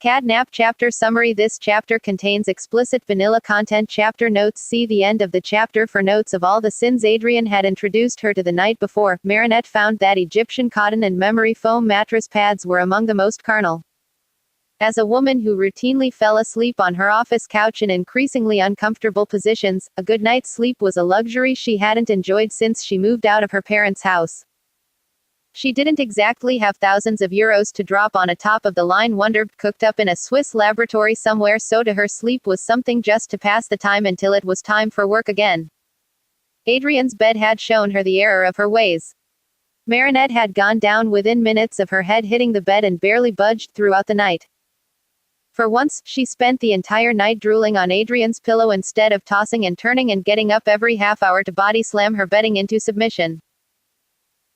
Catnap Chapter Summary. This chapter contains explicit vanilla content. Chapter notes. See the end of the chapter for notes of all the sins Adrian had introduced her to the night before. Marinette found that Egyptian cotton and memory foam mattress pads were among the most carnal. As a woman who routinely fell asleep on her office couch in increasingly uncomfortable positions, a good night's sleep was a luxury she hadn't enjoyed since she moved out of her parents' house. She didn't exactly have thousands of euros to drop on a top-of-the-line wonder cooked up in a Swiss laboratory somewhere, so to her sleep was something just to pass the time until it was time for work again. Adrian's bed had shown her the error of her ways. Marinette had gone down within minutes of her head hitting the bed and barely budged throughout the night. For once, she spent the entire night drooling on Adrian's pillow instead of tossing and turning and getting up every half hour to body slam her bedding into submission.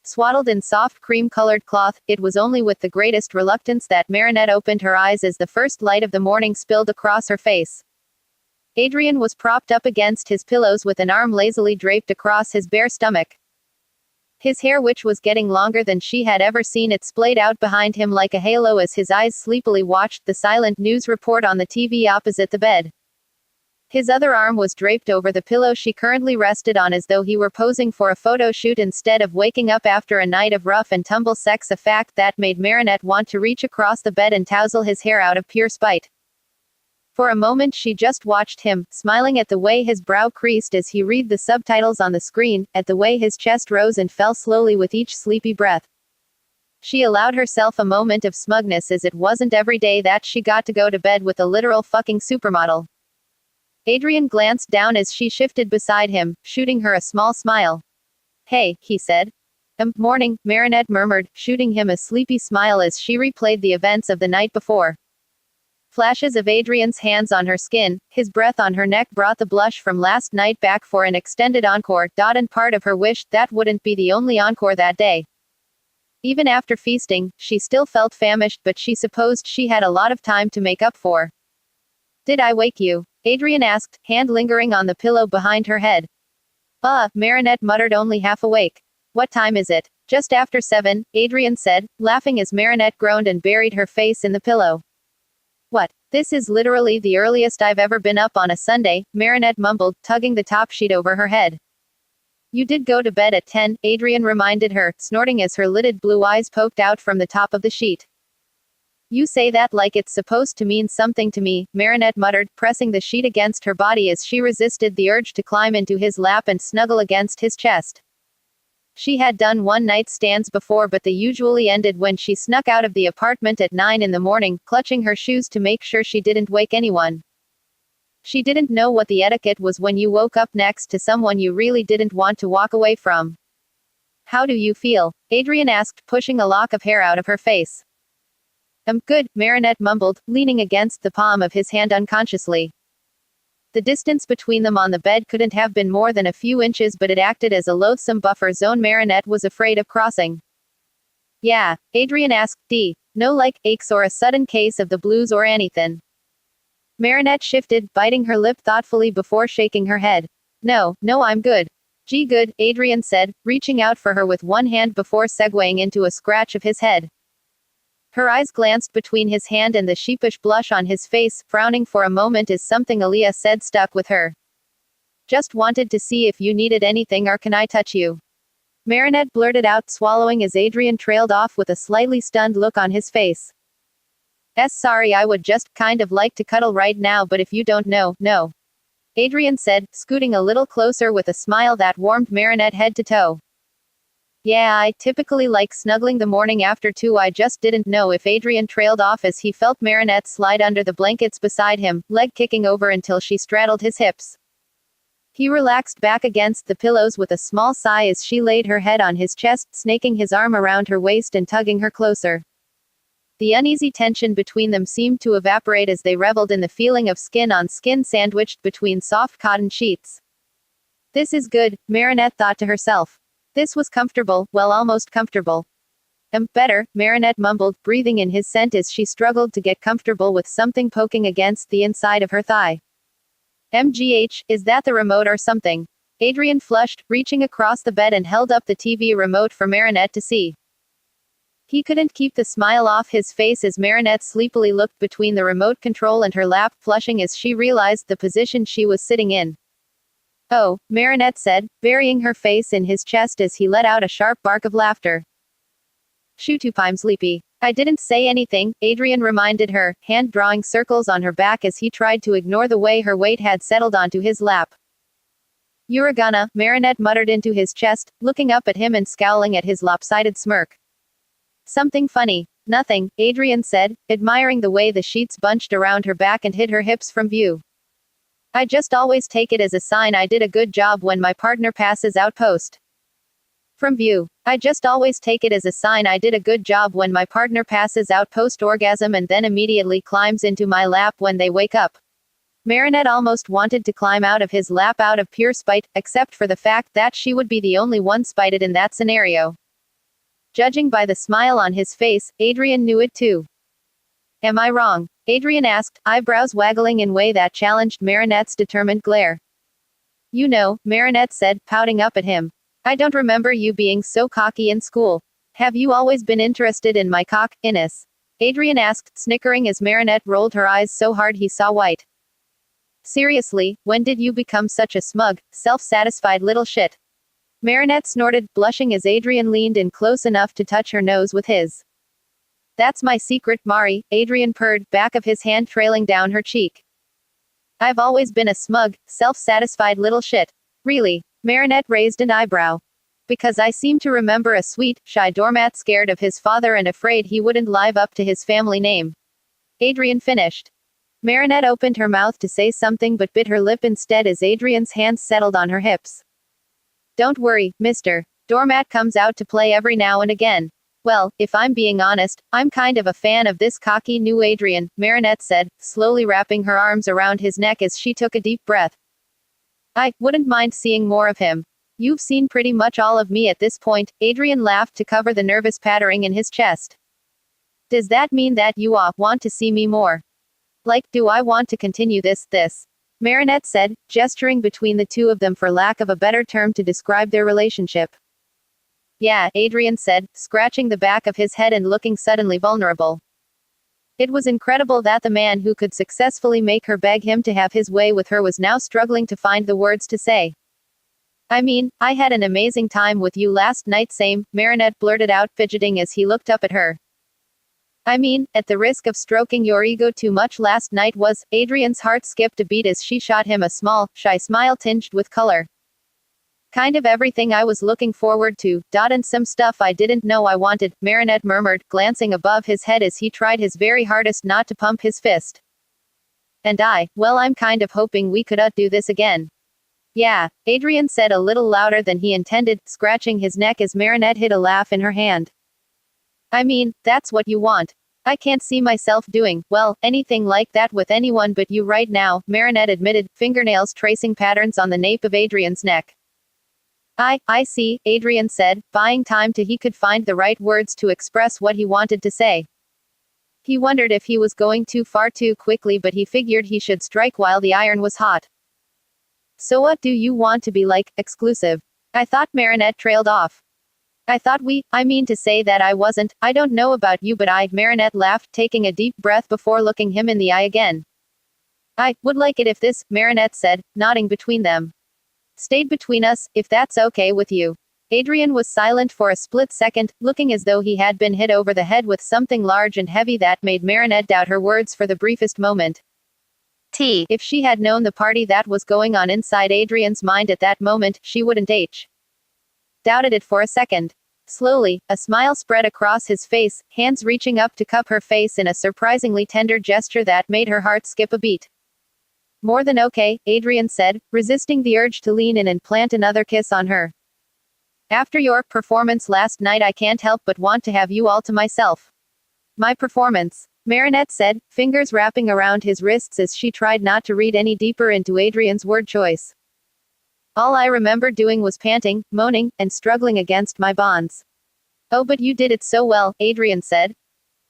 Swaddled in soft cream-colored cloth, it was only with the greatest reluctance that Marinette opened her eyes as the first light of the morning spilled across her face. Adrian was propped up against his pillows with an arm lazily draped across his bare stomach. His hair, which was getting longer than she had ever seen it, splayed out behind him like a halo as his eyes sleepily watched the silent news report on the TV opposite the bed. His other arm was draped over the pillow she currently rested on as though he were posing for a photo shoot instead of waking up after a night of rough and tumble sex, a fact that made Marinette want to reach across the bed and tousle his hair out of pure spite. For a moment she just watched him, smiling at the way his brow creased as he read the subtitles on the screen, at the way his chest rose and fell slowly with each sleepy breath. She allowed herself a moment of smugness, as it wasn't every day that she got to go to bed with a literal fucking supermodel. Adrian glanced down as she shifted beside him, shooting her a small smile. "Hey," he said. "Morning," Marinette murmured, shooting him a sleepy smile as she replayed the events of the night before. Flashes of Adrian's hands on her skin, his breath on her neck brought the blush from last night back for an extended encore. And part of her wished that wouldn't be the only encore that day. Even after feasting, she still felt famished, but she supposed she had a lot of time to make up for. "Did I wake you?" Adrian asked, hand lingering on the pillow behind her head. Marinette muttered, only half awake. "What time is it?" "Just after 7, Adrian said, laughing as Marinette groaned and buried her face in the pillow. "What? This is literally the earliest I've ever been up on a Sunday," Marinette mumbled, tugging the top sheet over her head. "You did go to bed at 10, Adrian reminded her, snorting as her lidded blue eyes poked out from the top of the sheet. "You say that like it's supposed to mean something to me," Marinette muttered, pressing the sheet against her body as she resisted the urge to climb into his lap and snuggle against his chest. She had done one-night stands before, but they usually ended when she snuck out of the apartment at 9 in the morning, clutching her shoes to make sure she didn't wake anyone. She didn't know what the etiquette was when you woke up next to someone you really didn't want to walk away from. "How do you feel?" Adrian asked, pushing a lock of hair out of her face. Good," Marinette mumbled, leaning against the palm of his hand unconsciously. The distance between them on the bed couldn't have been more than a few inches, but it acted as a loathsome buffer zone Marinette was afraid of crossing. "Yeah?" Adrian asked. "No like aches or a sudden case of the blues or anything?" Marinette shifted, biting her lip thoughtfully before shaking her head. No, I'm good." "Gee, good," Adrian said, reaching out for her with one hand before segueing into a scratch of his head. Her eyes glanced between his hand and the sheepish blush on his face, frowning for a moment as something Aaliyah said stuck with her. "Just wanted to see if you needed anything, or can I touch you?" Marinette blurted out, swallowing as Adrian trailed off with a slightly stunned look on his face. Sorry, I would just kind of like to cuddle right now, but if you don't know, no," Adrian said, scooting a little closer with a smile that warmed Marinette head to toe. "Yeah, I typically like snuggling the morning after too. I just didn't know if." Adrian trailed off as he felt Marinette slide under the blankets beside him, leg kicking over until she straddled his hips. He relaxed back against the pillows with a small sigh as she laid her head on his chest, snaking his arm around her waist and tugging her closer. The uneasy tension between them seemed to evaporate as they reveled in the feeling of skin on skin sandwiched between soft cotton sheets. "This is good," Marinette thought to herself. This was comfortable, well, almost comfortable. Better," Marinette mumbled, breathing in his scent as she struggled to get comfortable with something poking against the inside of her thigh. Is that the remote or something?" Adrian flushed, reaching across the bed and held up the TV remote for Marinette to see. He couldn't keep the smile off his face as Marinette sleepily looked between the remote control and her lap, flushing as she realized the position she was sitting in. Oh, Marinette said, burying her face in his chest as he let out a sharp bark of laughter. Shoot, I'm sleepy. I didn't say anything, Adrian reminded her, hand drawing circles on her back as he tried to ignore the way her weight had settled onto his lap. You're gonna, Marinette muttered into his chest, looking up at him and scowling at his lopsided smirk. Something funny. Nothing, Adrian said, admiring the way the sheets bunched around her back and hid her hips from view. I just always take it as a sign I did a good job when my partner passes out post. From view. I just always take it as a sign I did a good job when my partner passes out post-orgasm and then immediately climbs into my lap when they wake up. Marinette almost wanted to climb out of his lap out of pure spite, except for the fact that she would be the only one spited in that scenario. Judging by the smile on his face, Adrian knew it too. Am I wrong? Adrian asked, eyebrows waggling in a way that challenged Marinette's determined glare. You know, Marinette said, pouting up at him. I don't remember you being so cocky in school. Have you always been interested in my cock-iness? Adrian asked, snickering as Marinette rolled her eyes so hard he saw white. Seriously, when did you become such a smug, self-satisfied little shit? Marinette snorted, blushing as Adrian leaned in close enough to touch her nose with his. That's my secret, Mari, Adrian purred, back of his hand trailing down her cheek. I've always been a smug, self-satisfied little shit. Really? Marinette raised an eyebrow. Because I seem to remember a sweet, shy doormat scared of his father and afraid he wouldn't live up to his family name. Adrian finished. Marinette opened her mouth to say something but bit her lip instead as Adrian's hands settled on her hips. Don't worry, mister. Doormat comes out to play every now and again. Well, if I'm being honest, I'm kind of a fan of this cocky new Adrian, Marinette said, slowly wrapping her arms around his neck as she took a deep breath. I wouldn't mind seeing more of him. You've seen pretty much all of me at this point, Adrian laughed to cover the nervous pattering in his chest. Does that mean that you want to see me more? Like, do I want to continue this? Marinette said, gesturing between the two of them for lack of a better term to describe their relationship. Yeah, Adrian said, scratching the back of his head and looking suddenly vulnerable. It was incredible that the man who could successfully make her beg him to have his way with her was now struggling to find the words to say. I mean, I had an amazing time with you last night, same, Marinette blurted out, fidgeting as he looked up at her. I mean, at the risk of stroking your ego too much last night was, Adrian's heart skipped a beat as she shot him a small, shy smile tinged with color. Kind of everything I was looking forward to, and some stuff I didn't know I wanted, Marinette murmured, glancing above his head as he tried his very hardest not to pump his fist. And well, I'm kind of hoping we could do this again. Yeah, Adrian said a little louder than he intended, scratching his neck as Marinette hid a laugh in her hand. I mean, that's what you want. I can't see myself doing, well, anything like that with anyone but you right now, Marinette admitted, fingernails tracing patterns on the nape of Adrian's neck. I see, Adrian said, buying time till he could find the right words to express what he wanted to say. He wondered if he was going too far too quickly, but he figured he should strike while the iron was hot. So what do you want to be like, exclusive? I thought Marinette trailed off. I thought I mean to say that I wasn't, I don't know about you but Marinette laughed, taking a deep breath before looking him in the eye again. I would like it if this, Marinette said, nodding between them. Stayed between us, if that's okay with you. Adrian was silent for a split second, looking as though he had been hit over the head with something large and heavy that made Marinette doubt her words for the briefest moment. If she had known the party that was going on inside Adrian's mind at that moment, she wouldn't doubted it for a second. Slowly, a smile spread across his face, hands reaching up to cup her face in a surprisingly tender gesture that made her heart skip a beat. More than okay, Adrian said, resisting the urge to lean in and plant another kiss on her. After your performance last night I can't help but want to have you all to myself. My performance, Marinette said, fingers wrapping around his wrists as she tried not to read any deeper into Adrian's word choice. All I remember doing was panting, moaning, and struggling against my bonds. Oh, but you did it so well, Adrian said.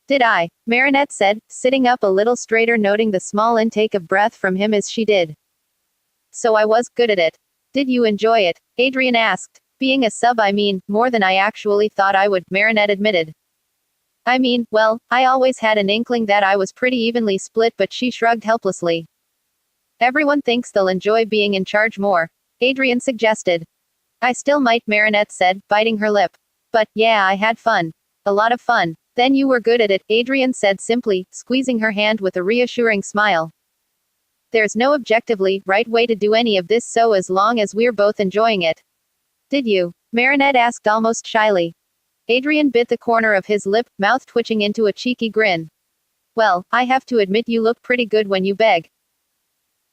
Did I? Marinette said, sitting up a little straighter, noting the small intake of breath from him as she did. So I was good at it. Did you enjoy it? Adrian asked. Being a sub, I mean, more than I actually thought I would, Marinette admitted. I mean, well, I always had an inkling that I was pretty evenly split, but she shrugged helplessly. Everyone thinks they'll enjoy being in charge more, Adrian suggested. I still might, Marinette said, biting her lip. But, yeah, I had fun. A lot of fun. Then you were good at it, Adrian said simply, squeezing her hand with a reassuring smile. There's no objectively right way to do any of this, so as long as we're both enjoying it. Did you? Marinette asked almost shyly. Adrian bit the corner of his lip, mouth twitching into a cheeky grin. Well, I have to admit you look pretty good when you beg.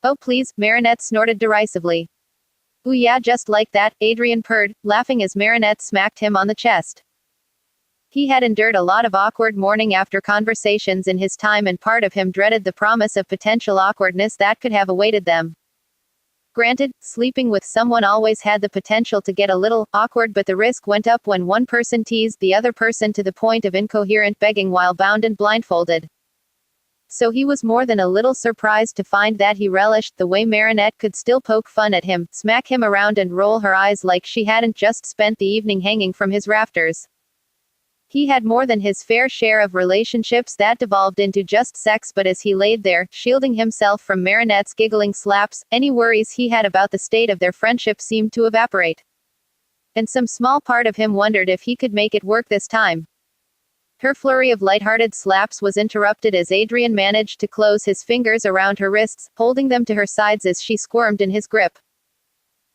Oh please, Marinette snorted derisively. Ooh yeah, just like that, Adrian purred, laughing as Marinette smacked him on the chest. He had endured a lot of awkward morning after conversations in his time, and part of him dreaded the promise of potential awkwardness that could have awaited them. Granted, sleeping with someone always had the potential to get a little awkward, but the risk went up when one person teased the other person to the point of incoherent begging while bound and blindfolded. So he was more than a little surprised to find that he relished the way Marinette could still poke fun at him, smack him around and roll her eyes like she hadn't just spent the evening hanging from his rafters. He had more than his fair share of relationships that devolved into just sex, but as he laid there, shielding himself from Marinette's giggling slaps, any worries he had about the state of their friendship seemed to evaporate. And some small part of him wondered if he could make it work this time. Her flurry of lighthearted slaps was interrupted as Adrian managed to close his fingers around her wrists, holding them to her sides as she squirmed in his grip.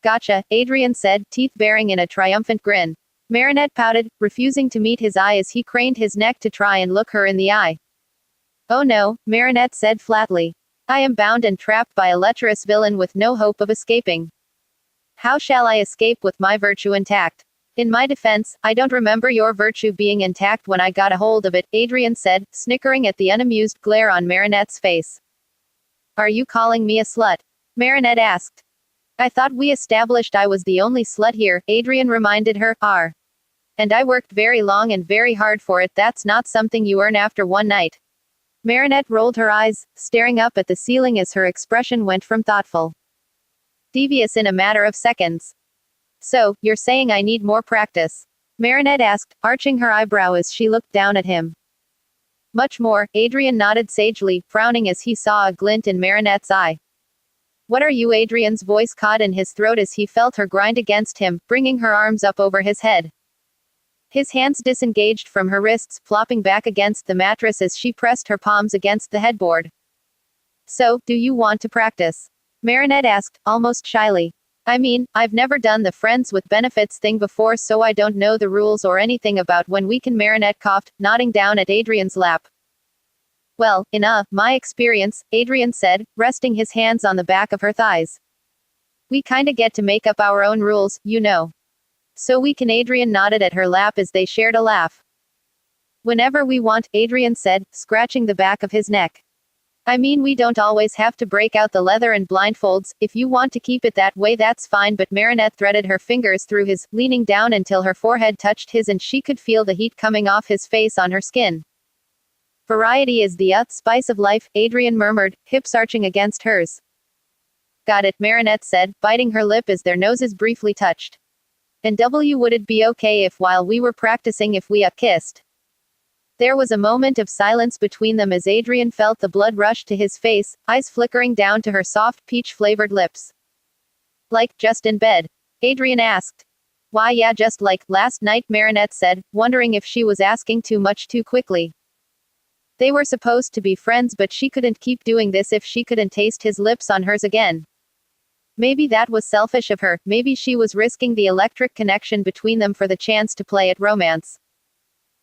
Gotcha, Adrian said, teeth baring in a triumphant grin. Marinette pouted, refusing to meet his eye as he craned his neck to try and look her in the eye. Oh no, Marinette said flatly. I am bound and trapped by a lecherous villain with no hope of escaping. How shall I escape with my virtue intact? In my defense, I don't remember your virtue being intact when I got a hold of it, Adrian said, snickering at the unamused glare on Marinette's face. Are you calling me a slut? Marinette asked. I thought we established I was the only slut here, Adrian reminded her. And I worked very long and very hard for it. That's not something you earn after one night. Marinette rolled her eyes, staring up at the ceiling as her expression went from thoughtful devious in a matter of seconds. So, you're saying I need more practice? Marinette asked, arching her eyebrow as she looked down at him. Much more, Adrian nodded sagely, frowning as he saw a glint in Marinette's eye. What are you? Adrian's voice caught in his throat as he felt her grind against him, bringing her arms up over his head. His hands disengaged from her wrists, flopping back against the mattress as she pressed her palms against the headboard. So, do you want to practice? Marinette asked, almost shyly. I mean, I've never done the friends with benefits thing before, so I don't know the rules or anything about when we can. Marinette coughed, nodding down at Adrian's lap. Well, in my experience, Adrian said, resting his hands on the back of her thighs. We kinda get to make up our own rules, you know. So we can. Adrian nodded at her lap as they shared a laugh. Whenever we want, Adrian said, scratching the back of his neck. I mean, we don't always have to break out the leather and blindfolds. If you want to keep it that way, that's fine, but Marinette threaded her fingers through his, leaning down until her forehead touched his and she could feel the heat coming off his face on her skin. Variety is the spice of life, Adrian murmured, hips arching against hers. Got it, Marinette said, biting her lip as their noses briefly touched. And would it be okay if while we were practicing if we kissed? There was a moment of silence between them as Adrian felt the blood rush to his face, eyes flickering down to her soft peach-flavored lips. Like, just in bed? Adrian asked. Why yeah, just like last night, Marinette said, wondering if she was asking too much too quickly. They were supposed to be friends, but she couldn't keep doing this if she couldn't taste his lips on hers again. Maybe that was selfish of her, maybe she was risking the electric connection between them for the chance to play at romance.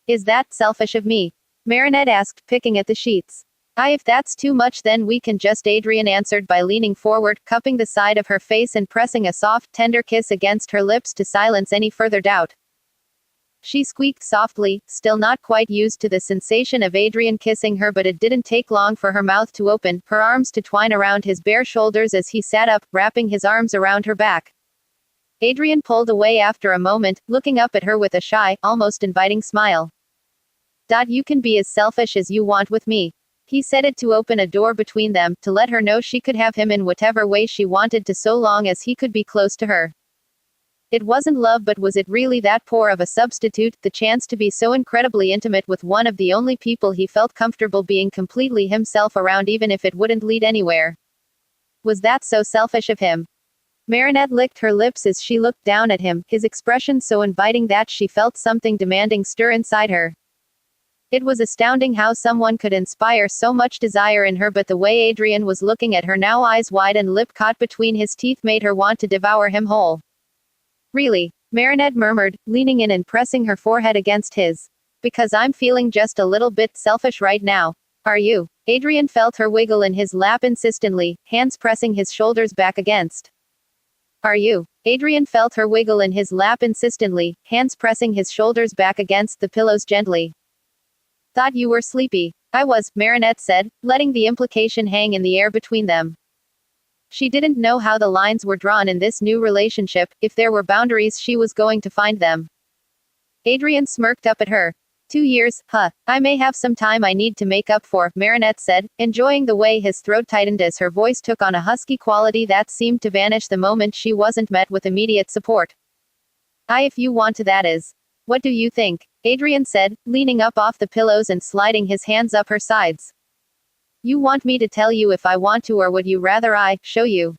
Is that selfish of me? Marinette asked, picking at the sheets. If that's too much then we can just, Adrian answered by leaning forward, cupping the side of her face and pressing a soft, tender kiss against her lips to silence any further doubt. She squeaked softly, still not quite used to the sensation of Adrian kissing her, but it didn't take long for her mouth to open, her arms to twine around his bare shoulders as he sat up, wrapping his arms around her back. Adrian pulled away after a moment, looking up at her with a shy, almost inviting smile. You can be as selfish as you want with me. He said it to open a door between them, to let her know she could have him in whatever way she wanted to so long as he could be close to her. It wasn't love, but was it really that poor of a substitute, the chance to be so incredibly intimate with one of the only people he felt comfortable being completely himself around, even if it wouldn't lead anywhere? Was that so selfish of him? Marinette licked her lips as she looked down at him, his expression so inviting that she felt something demanding stir inside her. It was astounding how someone could inspire so much desire in her, but the way Adrian was looking at her now, eyes wide and lip caught between his teeth, made her want to devour him whole. Really? Marinette murmured, leaning in and pressing her forehead against his. Because I'm feeling just a little bit selfish right now. Are you? Adrian felt her wiggle in his lap insistently, hands pressing his shoulders back against. Are you? Adrian felt her wiggle in his lap insistently, hands pressing his shoulders back against the pillows gently. Thought you were sleepy. I was, Marinette said, letting the implication hang in the air between them. She didn't know how the lines were drawn in this new relationship, if there were boundaries she was going to find them. Adrian smirked up at her. 2 years, huh? I may have some time I need to make up for, Marinette said, enjoying the way his throat tightened as her voice took on a husky quality that seemed to vanish the moment she wasn't met with immediate support. If you want to, that is. What do you think? Adrian said, leaning up off the pillows and sliding his hands up her sides. You want me to tell you if I want to, or would you rather I show you?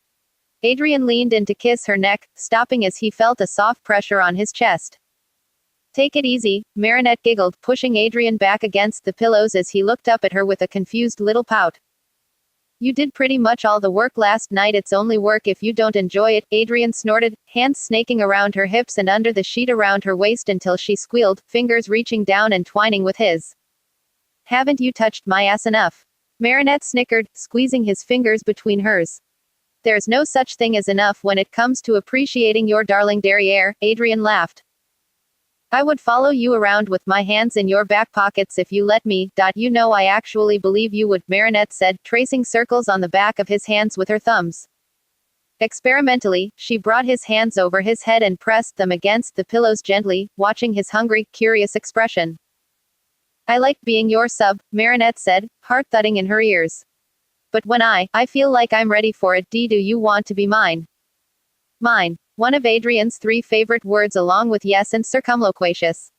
Adrian leaned in to kiss her neck, stopping as he felt a soft pressure on his chest. Take it easy, Marinette giggled, pushing Adrian back against the pillows as he looked up at her with a confused little pout. You did pretty much all the work last night, it's only work if you don't enjoy it, Adrian snorted, hands snaking around her hips and under the sheet around her waist until she squealed, fingers reaching down and twining with his. Haven't you touched my ass enough? Marinette snickered, squeezing his fingers between hers. There's no such thing as enough when it comes to appreciating your darling derriere, Adrian laughed. I would follow you around with my hands in your back pockets if you let me. You know I actually believe you would, Marinette said, tracing circles on the back of his hands with her thumbs. Experimentally, she brought his hands over his head and pressed them against the pillows gently, watching his hungry, curious expression. I like being your sub, Marinette said, heart thudding in her ears. But when I feel like I'm ready for it, do you want to be mine? Mine. One of Adrian's 3 favorite words, along with yes and circumloquacious.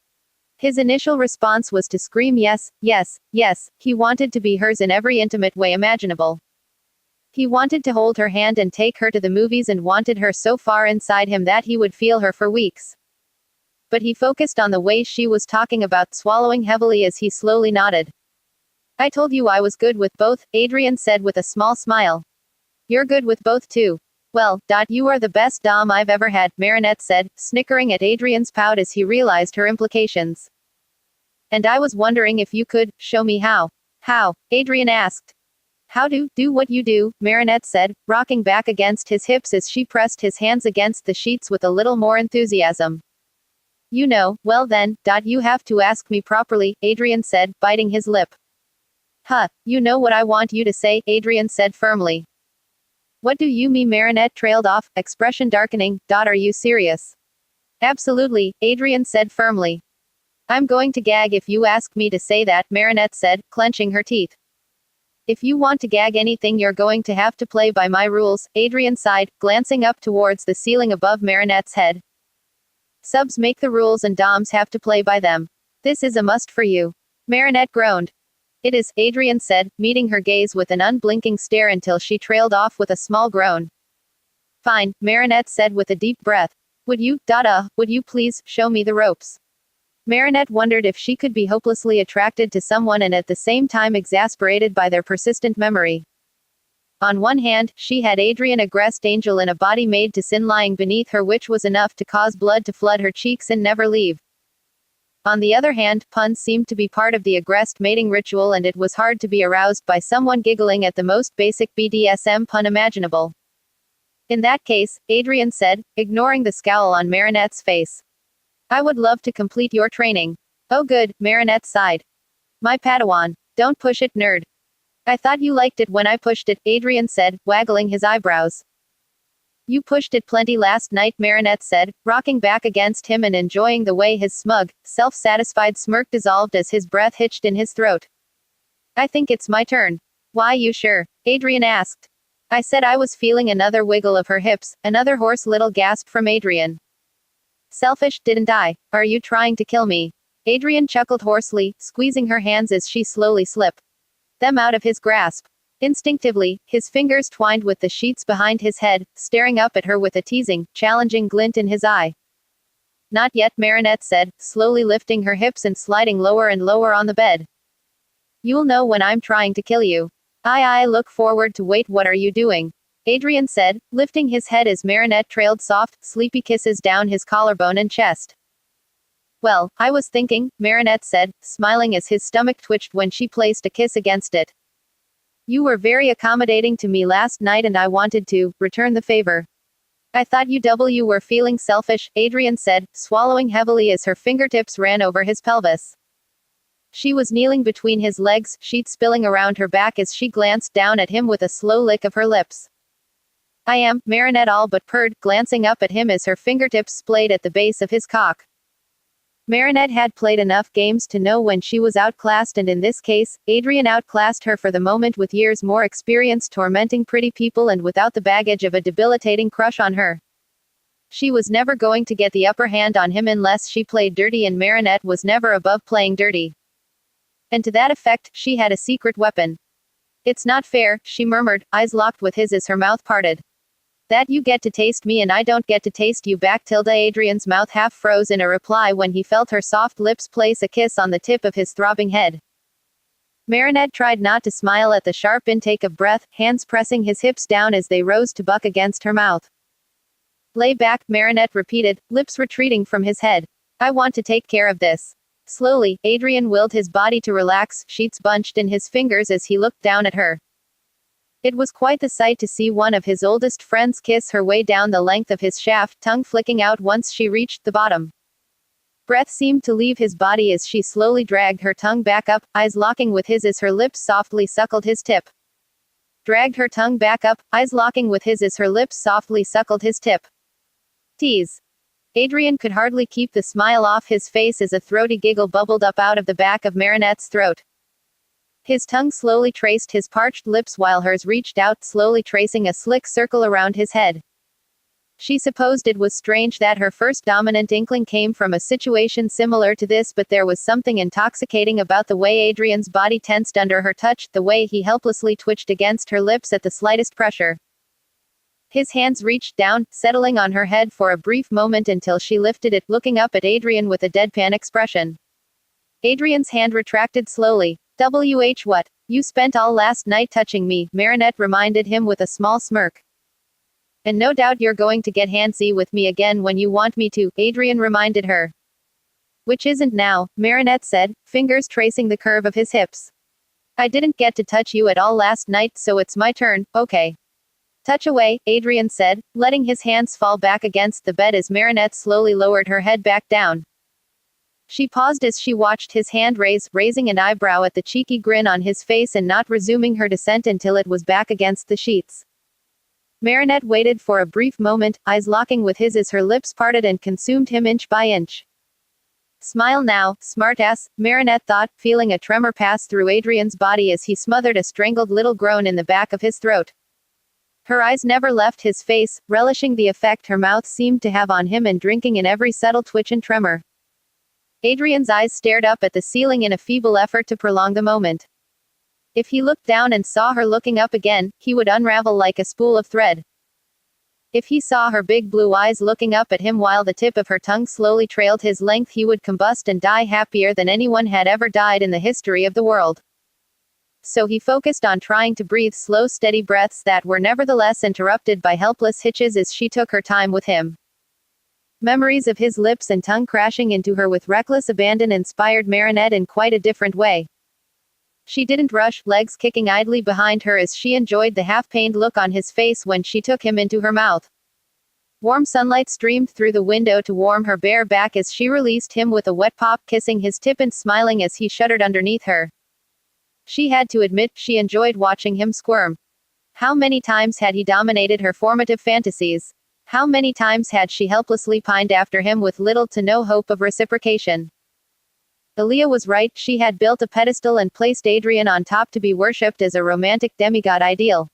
His initial response was to scream yes, yes, yes. He wanted to be hers in every intimate way imaginable. He wanted to hold her hand and take her to the movies, and wanted her so far inside him that he would feel her for weeks. But he focused on the way she was talking about, swallowing heavily as he slowly nodded. I told you I was good with both, Adrian said with a small smile. You're good with both too. Well, you are the best dom I've ever had, Marinette said, snickering at Adrian's pout as he realized her implications. And I was wondering if you could show me how. How? Adrian asked. How to do what you do, Marinette said, rocking back against his hips as she pressed his hands against the sheets with a little more enthusiasm. You know, well then, you have to ask me properly, Adrian said, biting his lip. Huh, you know what I want you to say, Adrian said firmly. What do you mean? Marinette trailed off, expression darkening. Are you serious? Absolutely, Adrian said firmly. I'm going to gag if you ask me to say that, Marinette said, clenching her teeth. If you want to gag anything, you're going to have to play by my rules, Adrian sighed, glancing up towards the ceiling above Marinette's head. Subs make the rules and doms have to play by them. This is a must for you. Marinette groaned. It is, Adrian said, meeting her gaze with an unblinking stare until she trailed off with a small groan. Fine, Marinette said with a deep breath. Would you please, show me the ropes? Marinette wondered if she could be hopelessly attracted to someone and at the same time exasperated by their persistent memory. On one hand, she had Adrian, a aggressed angel in a body made to sin, lying beneath her, which was enough to cause blood to flood her cheeks and never leave. On the other hand, puns seemed to be part of the aggressed mating ritual, and it was hard to be aroused by someone giggling at the most basic BDSM pun imaginable. In that case, Adrian said, ignoring the scowl on Marinette's face. I would love to complete your training. Oh good, Marinette sighed. My Padawan. Don't push it, nerd. I thought you liked it when I pushed it, Adrian said, waggling his eyebrows. You pushed it plenty last night, Marinette said, rocking back against him and enjoying the way his smug, self-satisfied smirk dissolved as his breath hitched in his throat. I think it's my turn. Why, you sure? Adrian asked. I said I was feeling another wiggle of her hips, another hoarse little gasp from Adrian. Selfish, didn't I? Are you trying to kill me? Adrian chuckled hoarsely, squeezing her hands as she slowly slipped them out of his grasp. Instinctively, his fingers twined with the sheets behind his head, staring up at her with a teasing, challenging glint in his eye. Not yet, Marinette said, slowly lifting her hips and sliding lower and lower on the bed. You'll know when I'm trying to kill you. I look forward to wait. What are you doing? Adrian said, lifting his head as Marinette trailed soft, sleepy kisses down his collarbone and chest. Well, I was thinking, Marinette said, smiling as his stomach twitched when she placed a kiss against it. You were very accommodating to me last night and I wanted to return the favor. I thought you were feeling selfish, Adrian said, swallowing heavily as her fingertips ran over his pelvis. She was kneeling between his legs, sheets spilling around her back as she glanced down at him with a slow lick of her lips. I am, Marinette all but purred, glancing up at him as her fingertips splayed at the base of his cock. Marinette had played enough games to know when she was outclassed, and in this case, Adrian outclassed her for the moment with years more experience tormenting pretty people and without the baggage of a debilitating crush on her. She was never going to get the upper hand on him unless she played dirty, and Marinette was never above playing dirty. And to that effect, she had a secret weapon. It's not fair, she murmured, eyes locked with his as her mouth parted. That you get to taste me and I don't get to taste you back. Adrian's mouth half froze in a reply when he felt her soft lips place a kiss on the tip of his throbbing head. Marinette tried not to smile at the sharp intake of breath, hands pressing his hips down as they rose to buck against her mouth. Lay back, Marinette repeated, lips retreating from his head. I want to take care of this. Slowly, Adrian willed his body to relax, sheets bunched in his fingers as he looked down at her. It was quite the sight to see one of his oldest friends kiss her way down the length of his shaft, tongue flicking out once she reached the bottom. Breath seemed to leave his body as she slowly dragged her tongue back up, eyes locking with his as her lips softly suckled his tip. Dragged her tongue back up, eyes locking with his as her lips softly suckled his tip. Tease. Adrian could hardly keep the smile off his face as a throaty giggle bubbled up out of the back of Marinette's throat. His tongue slowly traced his parched lips while hers reached out, slowly tracing a slick circle around his head. She supposed it was strange that her first dominant inkling came from a situation similar to this, but there was something intoxicating about the way Adrian's body tensed under her touch, the way he helplessly twitched against her lips at the slightest pressure. His hands reached down, settling on her head for a brief moment until she lifted it, looking up at Adrian with a deadpan expression. Adrian's hand retracted slowly. What? You spent all last night touching me, Marinette reminded him with a small smirk. And no doubt you're going to get handsy with me again when you want me to, Adrian reminded her. Which isn't now, Marinette said, fingers tracing the curve of his hips. I didn't get to touch you at all last night, so it's my turn, okay. Touch away, Adrian said, letting his hands fall back against the bed as Marinette slowly lowered her head back down. She paused as she watched his hand raising an eyebrow at the cheeky grin on his face and not resuming her descent until it was back against the sheets. Marinette waited for a brief moment, eyes locking with his as her lips parted and consumed him inch by inch. Smile now, smartass, Marinette thought, feeling a tremor pass through Adrian's body as he smothered a strangled little groan in the back of his throat. Her eyes never left his face, relishing the effect her mouth seemed to have on him and drinking in every subtle twitch and tremor. Adrian's eyes stared up at the ceiling in a feeble effort to prolong the moment. If he looked down and saw her looking up again, he would unravel like a spool of thread. If he saw her big blue eyes looking up at him while the tip of her tongue slowly trailed his length, he would combust and die happier than anyone had ever died in the history of the world. So he focused on trying to breathe slow, steady breaths that were nevertheless interrupted by helpless hitches as she took her time with him. Memories of his lips and tongue crashing into her with reckless abandon inspired Marinette in quite a different way. She didn't rush, legs kicking idly behind her as she enjoyed the half-pained look on his face when she took him into her mouth. Warm sunlight streamed through the window to warm her bare back as she released him with a wet pop, kissing his tip and smiling as he shuddered underneath her. She had to admit, she enjoyed watching him squirm. How many times had he dominated her formative fantasies? How many times had she helplessly pined after him with little to no hope of reciprocation? Aaliyah was right, she had built a pedestal and placed Adrian on top to be worshipped as a romantic demigod ideal.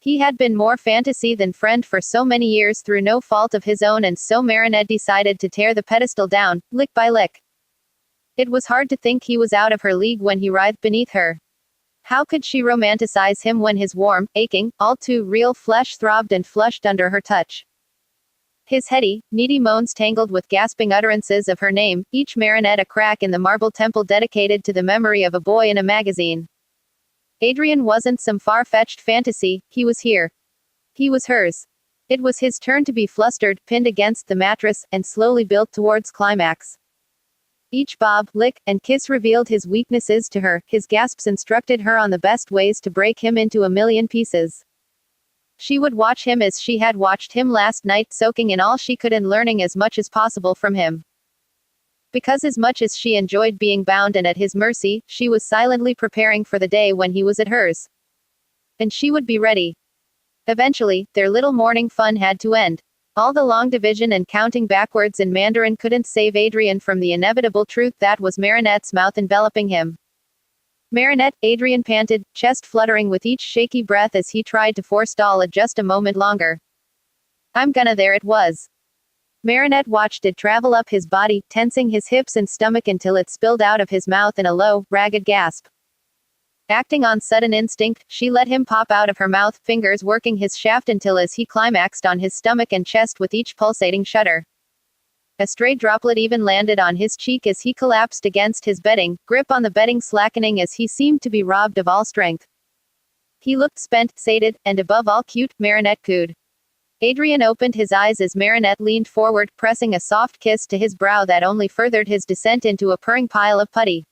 He had been more fantasy than friend for so many years through no fault of his own, and so Marinette decided to tear the pedestal down, lick by lick. It was hard to think he was out of her league when he writhed beneath her. How could she romanticize him when his warm, aching, all too real flesh throbbed and flushed under her touch? His heady, needy moans tangled with gasping utterances of her name, each Marinette a crack in the marble temple dedicated to the memory of a boy in a magazine. Adrian wasn't some far-fetched fantasy, he was here. He was hers. It was his turn to be flustered, pinned against the mattress, and slowly built towards climax. Each bob, lick, and kiss revealed his weaknesses to her, his gasps instructed her on the best ways to break him into a million pieces. She would watch him as she had watched him last night, soaking in all she could and learning as much as possible from him. Because as much as she enjoyed being bound and at his mercy, she was silently preparing for the day when he was at hers. And she would be ready. Eventually, their little morning fun had to end. All the long division and counting backwards in Mandarin couldn't save Adrian from the inevitable truth that was Marinette's mouth enveloping him. Marinette, Adrian panted, chest fluttering with each shaky breath as he tried to forestall it just a moment longer. I'm gonna. There it was. Marinette watched it travel up his body, tensing his hips and stomach until it spilled out of his mouth in a low, ragged gasp. Acting on sudden instinct, she let him pop out of her mouth, fingers working his shaft until as he climaxed on his stomach and chest with each pulsating shudder. A stray droplet even landed on his cheek as he collapsed against his bedding, grip on the bedding slackening as he seemed to be robbed of all strength. He looked spent, sated, and above all cute, Marinette cooed. Adrian opened his eyes as Marinette leaned forward, pressing a soft kiss to his brow that only furthered his descent into a purring pile of putty.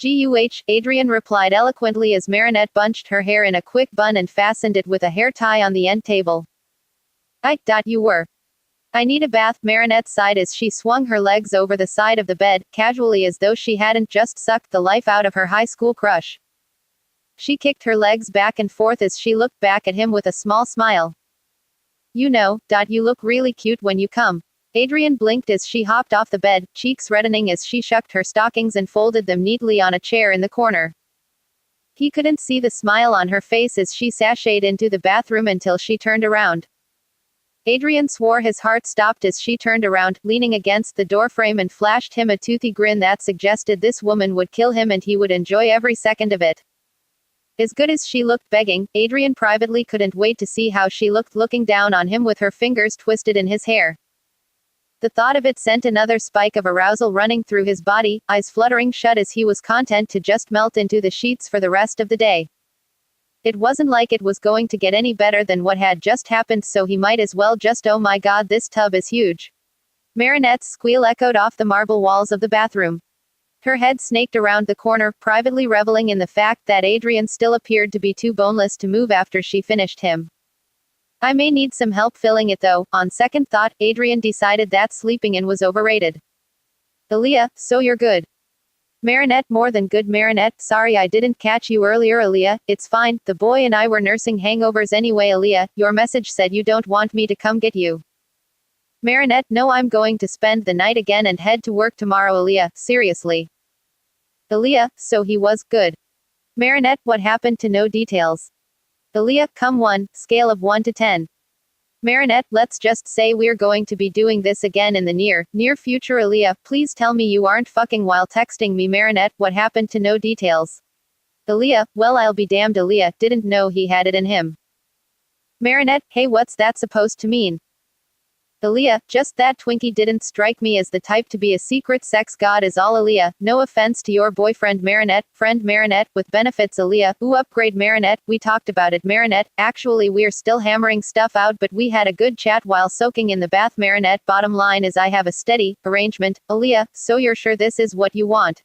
"Guh," Adrian replied eloquently as Marinette bunched her hair in a quick bun and fastened it with a hair tie on the end table. You were. I need a bath," Marinette sighed as she swung her legs over the side of the bed, casually as though she hadn't just sucked the life out of her high school crush. She kicked her legs back and forth as she looked back at him with a small smile. You look really cute when you come." Adrian blinked as she hopped off the bed, cheeks reddening as she shucked her stockings and folded them neatly on a chair in the corner. He couldn't see the smile on her face as she sashayed into the bathroom until she turned around. Adrian swore his heart stopped as she turned around, leaning against the doorframe and flashed him a toothy grin that suggested this woman would kill him and he would enjoy every second of it. As good as she looked begging, Adrian privately couldn't wait to see how she looked looking down on him with her fingers twisted in his hair. The thought of it sent another spike of arousal running through his body, eyes fluttering shut as he was content to just melt into the sheets for the rest of the day. It wasn't like it was going to get any better than what had just happened, so he might as well just oh my god, this tub is huge. Marinette's squeal echoed off the marble walls of the bathroom. Her head snaked around the corner, privately reveling in the fact that Adrian still appeared to be too boneless to move after she finished him. I may need some help filling it though. On second thought, Adrian decided that sleeping in was overrated. Aaliyah, so you're good. Marinette, more than good. Marinette, sorry I didn't catch you earlier. Aaliyah, it's fine, the boy and I were nursing hangovers anyway. Aaliyah, your message said you don't want me to come get you. Marinette, no, I'm going to spend the night again and head to work tomorrow. Aaliyah, seriously. Aaliyah, so he was good. Marinette, what happened to no details? Aaliyah, come 1, scale of 1 to 10. Marinette, let's just say we're going to be doing this again in the near future. Aaliyah, please tell me you aren't fucking while texting me. Marinette, what happened to no details? Aaliyah, well I'll be damned. Aaliyah, didn't know he had it in him. Marinette, hey, what's that supposed to mean? Aaliyah, just that Twinkie didn't strike me as the type to be a secret sex god is all. Aaliyah, no offense to your boyfriend. Marinette, friend. Marinette, with benefits. Aaliyah, ooh, upgrade. Marinette, we talked about it. Marinette, actually we're still hammering stuff out but we had a good chat while soaking in the bath. Marinette, bottom line is I have a steady arrangement. Aaliyah, so you're sure this is what you want?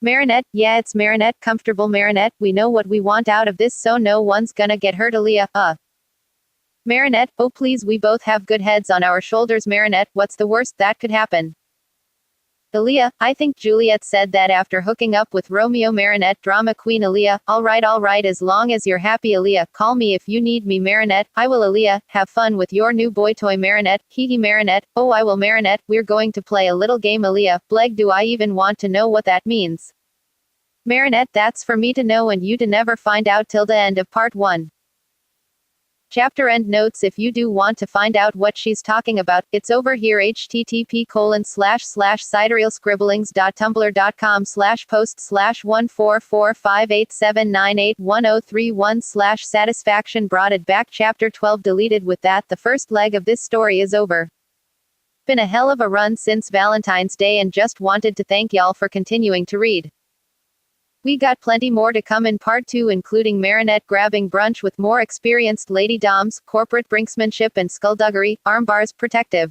Marinette, yeah it's Marinette, comfortable. Marinette, we know what we want out of this so no one's gonna get hurt. Aaliyah, Marinette, oh please, we both have good heads on our shoulders. Marinette, what's the worst that could happen? Aaliyah, I think Juliet said that after hooking up with Romeo. Marinette, drama queen. Aaliyah, alright, as long as you're happy. Aaliyah, call me if you need me. Marinette, I will. Aaliyah, have fun with your new boy toy. Marinette, hee Marinette, oh I will. Marinette, we're going to play a little game. Aaliyah, bleg, do I even want to know what that means? Marinette, that's for me to know and you to never find out till the end of part 1. Chapter end notes. If you do want to find out what she's talking about, it's over here. http://siderealscribblings.tumblr.com/post/1445879811031/satisfaction brought it back. Chapter 12 deleted. With that, the first leg of this story is over. Been a hell of a run since Valentine's Day and just wanted to thank y'all for continuing to read. We got plenty more to come in part 2, including Marinette grabbing brunch with more experienced lady doms, corporate brinksmanship and skullduggery, armbars protective.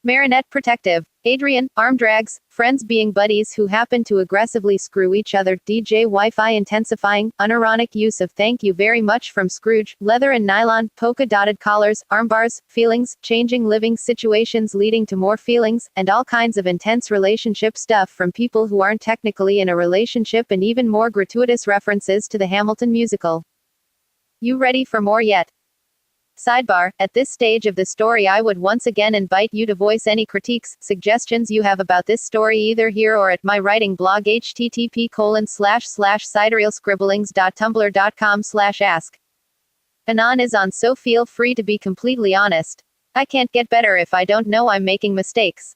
Marinette protective. Adrian, arm drags, friends being buddies who happen to aggressively screw each other, DJ Wi-Fi intensifying, unironic use of thank you very much from Scrooge, leather and nylon, polka-dotted collars, armbars, feelings, changing living situations leading to more feelings, and all kinds of intense relationship stuff from people who aren't technically in a relationship, and even more gratuitous references to the Hamilton musical. You ready for more yet? Sidebar, at this stage of the story I would once again invite you to voice any critiques, suggestions you have about this story either here or at my writing blog http://siderealscribblings.tumblr.com/ask. Anon is on, so feel free to be completely honest. I can't get better if I don't know I'm making mistakes.